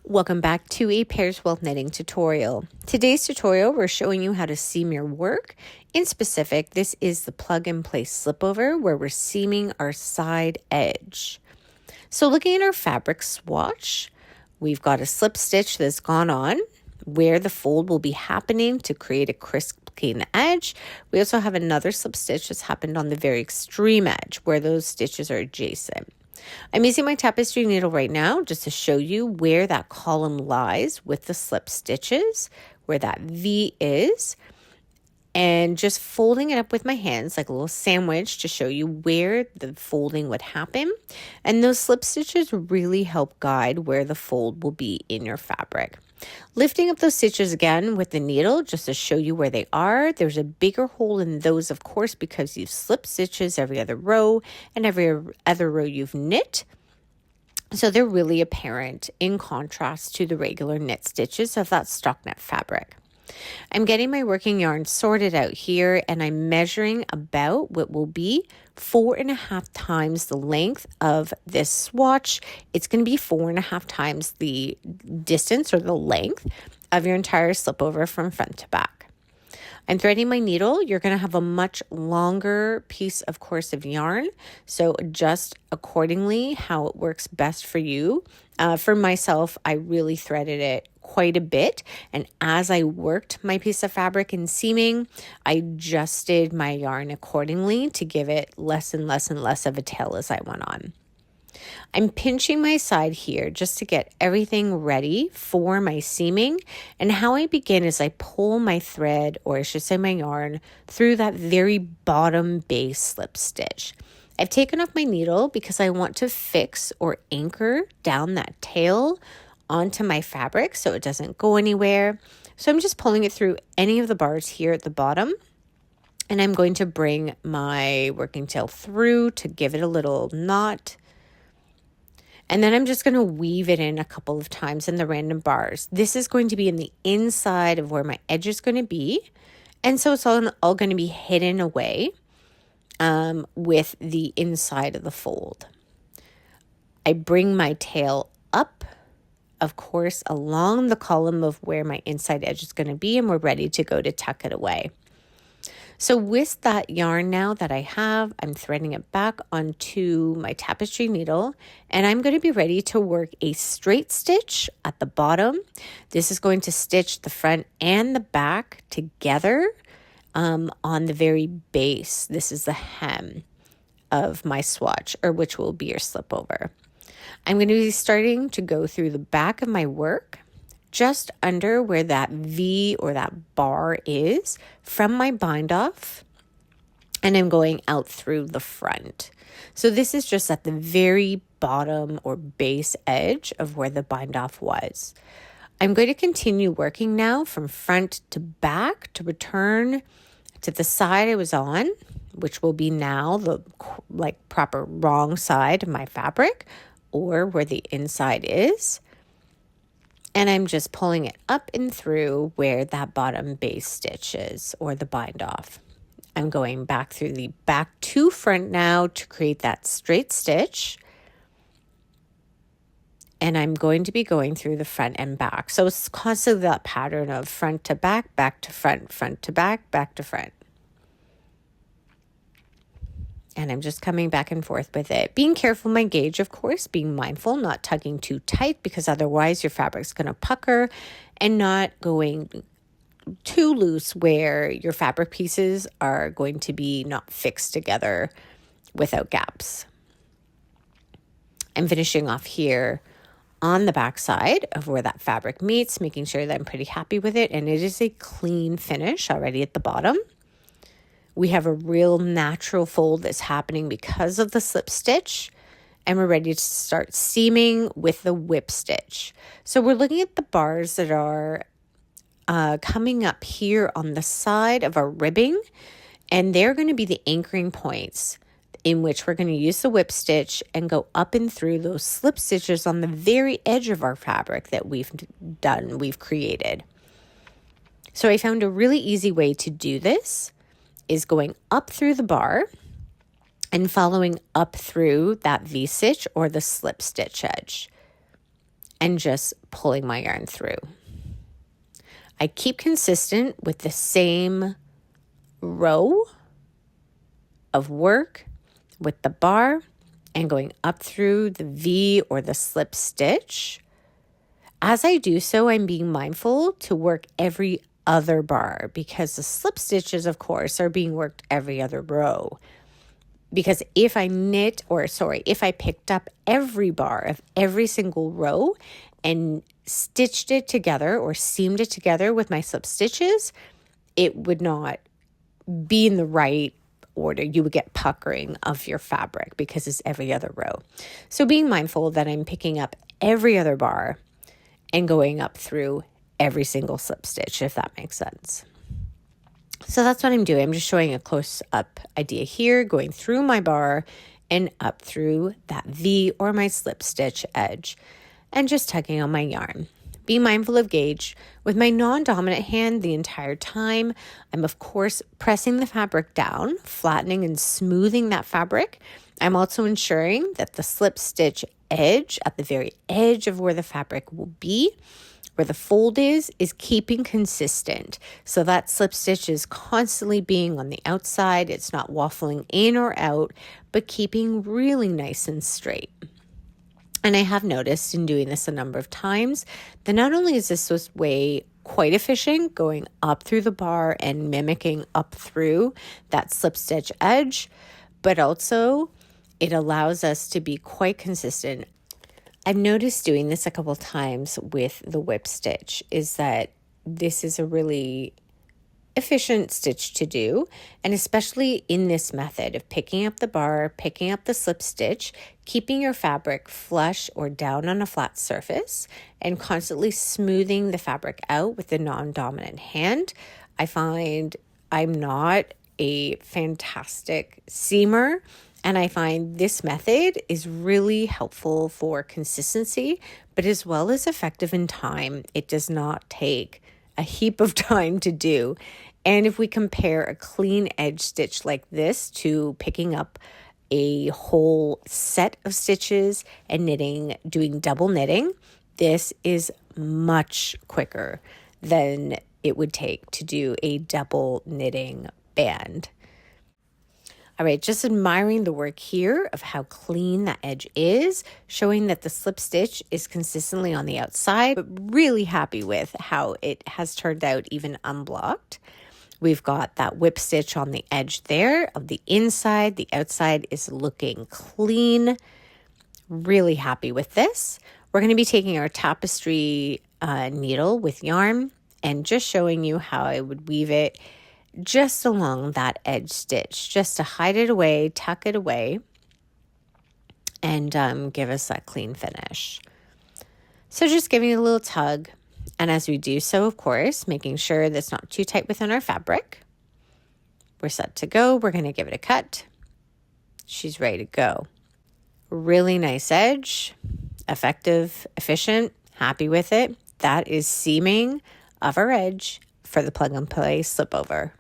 Welcome back to a Pairs Wealth Knitting tutorial. Today's tutorial, we're showing you how to seam your work. In specific, this is the plug and play slipover where we're seaming our side edge. So looking at our fabric swatch, we've got a slip stitch that's gone on where the fold will be happening to create a crisp, clean edge. We also have another slip stitch that's happened on the very extreme edge where those stitches are adjacent. I'm using my tapestry needle right now just to show you where that column lies with the slip stitches, where that V is, and just folding it up with my hands like a little sandwich to show you where the folding would happen. And those slip stitches really help guide where the fold will be in your fabric. Lifting up those stitches again with the needle just to show you where they are. There's a bigger hole in those, of course, because you've slipped stitches every other row and every other row you've knit. So they're really apparent in contrast to the regular knit stitches of that stockinette fabric. I'm getting my working yarn sorted out here and I'm measuring about what will be 4.5 times the length of this swatch. It's going to be 4.5 times the distance or the length of your entire slipover from front to back. I'm threading my needle. You're going to have a much longer piece, of course, of yarn. So adjust accordingly how it works best for you. For myself, I really threaded it quite a bit. And as I worked my piece of fabric in seaming, I adjusted my yarn accordingly to give it less and less and less of a tail as I went on. I'm pinching my side here just to get everything ready for my seaming. And how I begin is I pull my thread, or I should say my yarn, through that very bottom base slip stitch. I've taken off my needle because I want to fix or anchor down that tail onto my fabric so it doesn't go anywhere. So I'm just pulling it through any of the bars here at the bottom. And I'm going to bring my working tail through to give it a little knot. And then I'm just going to weave it in a couple of times in the random bars. This is going to be in the inside of where my edge is going to be. And so it's all going to be hidden away with the inside of the fold. I bring my tail up, of course, along the column of where my inside edge is going to be, and we're ready to go to tuck it away. So with that yarn now that I have, I'm threading it back onto my tapestry needle, and I'm going to be ready to work a straight stitch at the bottom. This is going to stitch the front and the back together on the very base. This is the hem of my swatch, or which will be your slipover. I'm going to be starting to go through the back of my work, just under where that V or that bar is from my bind off, and I'm going out through the front. So this is just at the very bottom or base edge of where the bind off was. I'm going to continue working now from front to back to return to the side I was on, which will be now the proper wrong side of my fabric, or where the inside is. And I'm just pulling it up and through where that bottom base stitch is, or the bind off. I'm going back through the back to front now to create that straight stitch. And I'm going to be going through the front and back. So it's constantly that pattern of front to back to front to back to front. And I'm just coming back and forth with it. Being careful my gauge, of course, being mindful, not tugging too tight because otherwise your fabric's going to pucker, and not going too loose where your fabric pieces are going to be not fixed together without gaps. I'm finishing off here on the back side of where that fabric meets, making sure that I'm pretty happy with it. And it is a clean finish already at the bottom. We have a real natural fold that's happening because of the slip stitch, and we're ready to start seaming with the whip stitch. So we're looking at the bars that are coming up here on the side of our ribbing, and they're going to be the anchoring points in which we're going to use the whip stitch and go up and through those slip stitches on the very edge of our fabric that we've created. So I found a really easy way to do this is going up through the bar and following up through that V-stitch or the slip stitch edge. and just pulling my yarn through. I keep consistent with the same row of work with the bar and going up through the V or the slip stitch. As I do so, I'm being mindful to work every other bar because the slip stitches, of course, are being worked every other row. Because if I picked up every bar of every single row and stitched it together or seamed it together with my slip stitches, it would not be in the right order. You would get puckering of your fabric because it's every other row. So being mindful that I'm picking up every other bar and going up through every single slip stitch, if that makes sense. So that's what I'm doing. I'm just showing a close-up idea here, going through my bar and up through that V or my slip stitch edge and just tugging on my yarn. Be mindful of gauge. With my non-dominant hand the entire time, I'm of course pressing the fabric down, flattening and smoothing that fabric. I'm also ensuring that the slip stitch edge at the very edge of where the fabric will be, where the fold is keeping consistent. So that slip stitch is constantly being on the outside. It's not waffling in or out, but keeping really nice and straight. And I have noticed in doing this a number of times that not only is this way quite efficient, going up through the bar and mimicking up through that slip stitch edge, but also it allows us to be quite consistent. I've noticed doing this a couple of times with the whip stitch is that this is a really efficient stitch to do, and especially in this method of picking up the bar, picking up the slip stitch, keeping your fabric flush or down on a flat surface, and constantly smoothing the fabric out with the non-dominant hand. I find I'm not a fantastic seamer, and I find this method is really helpful for consistency, but as well as effective in time. It does not take a heap of time to do. And if we compare a clean edge stitch like this to picking up a whole set of stitches and doing double knitting, this is much quicker than it would take to do a double knitting band. All right, just admiring the work here of how clean that edge is, showing that the slip stitch is consistently on the outside, but really happy with how it has turned out even unblocked. We've got that whip stitch on the edge there of the inside. The outside is looking clean. Really happy with this. We're going to be taking our tapestry needle with yarn and just showing you how I would weave it just along that edge stitch, just to hide it away, tuck it away, and give us that clean finish. So just giving it a little tug. And as we do so, of course, making sure that's not too tight within our fabric. We're set to go. We're going to give it a cut. She's ready to go. Really nice edge, effective, efficient, happy with it. That is seaming of our edge for the plug and play slipover.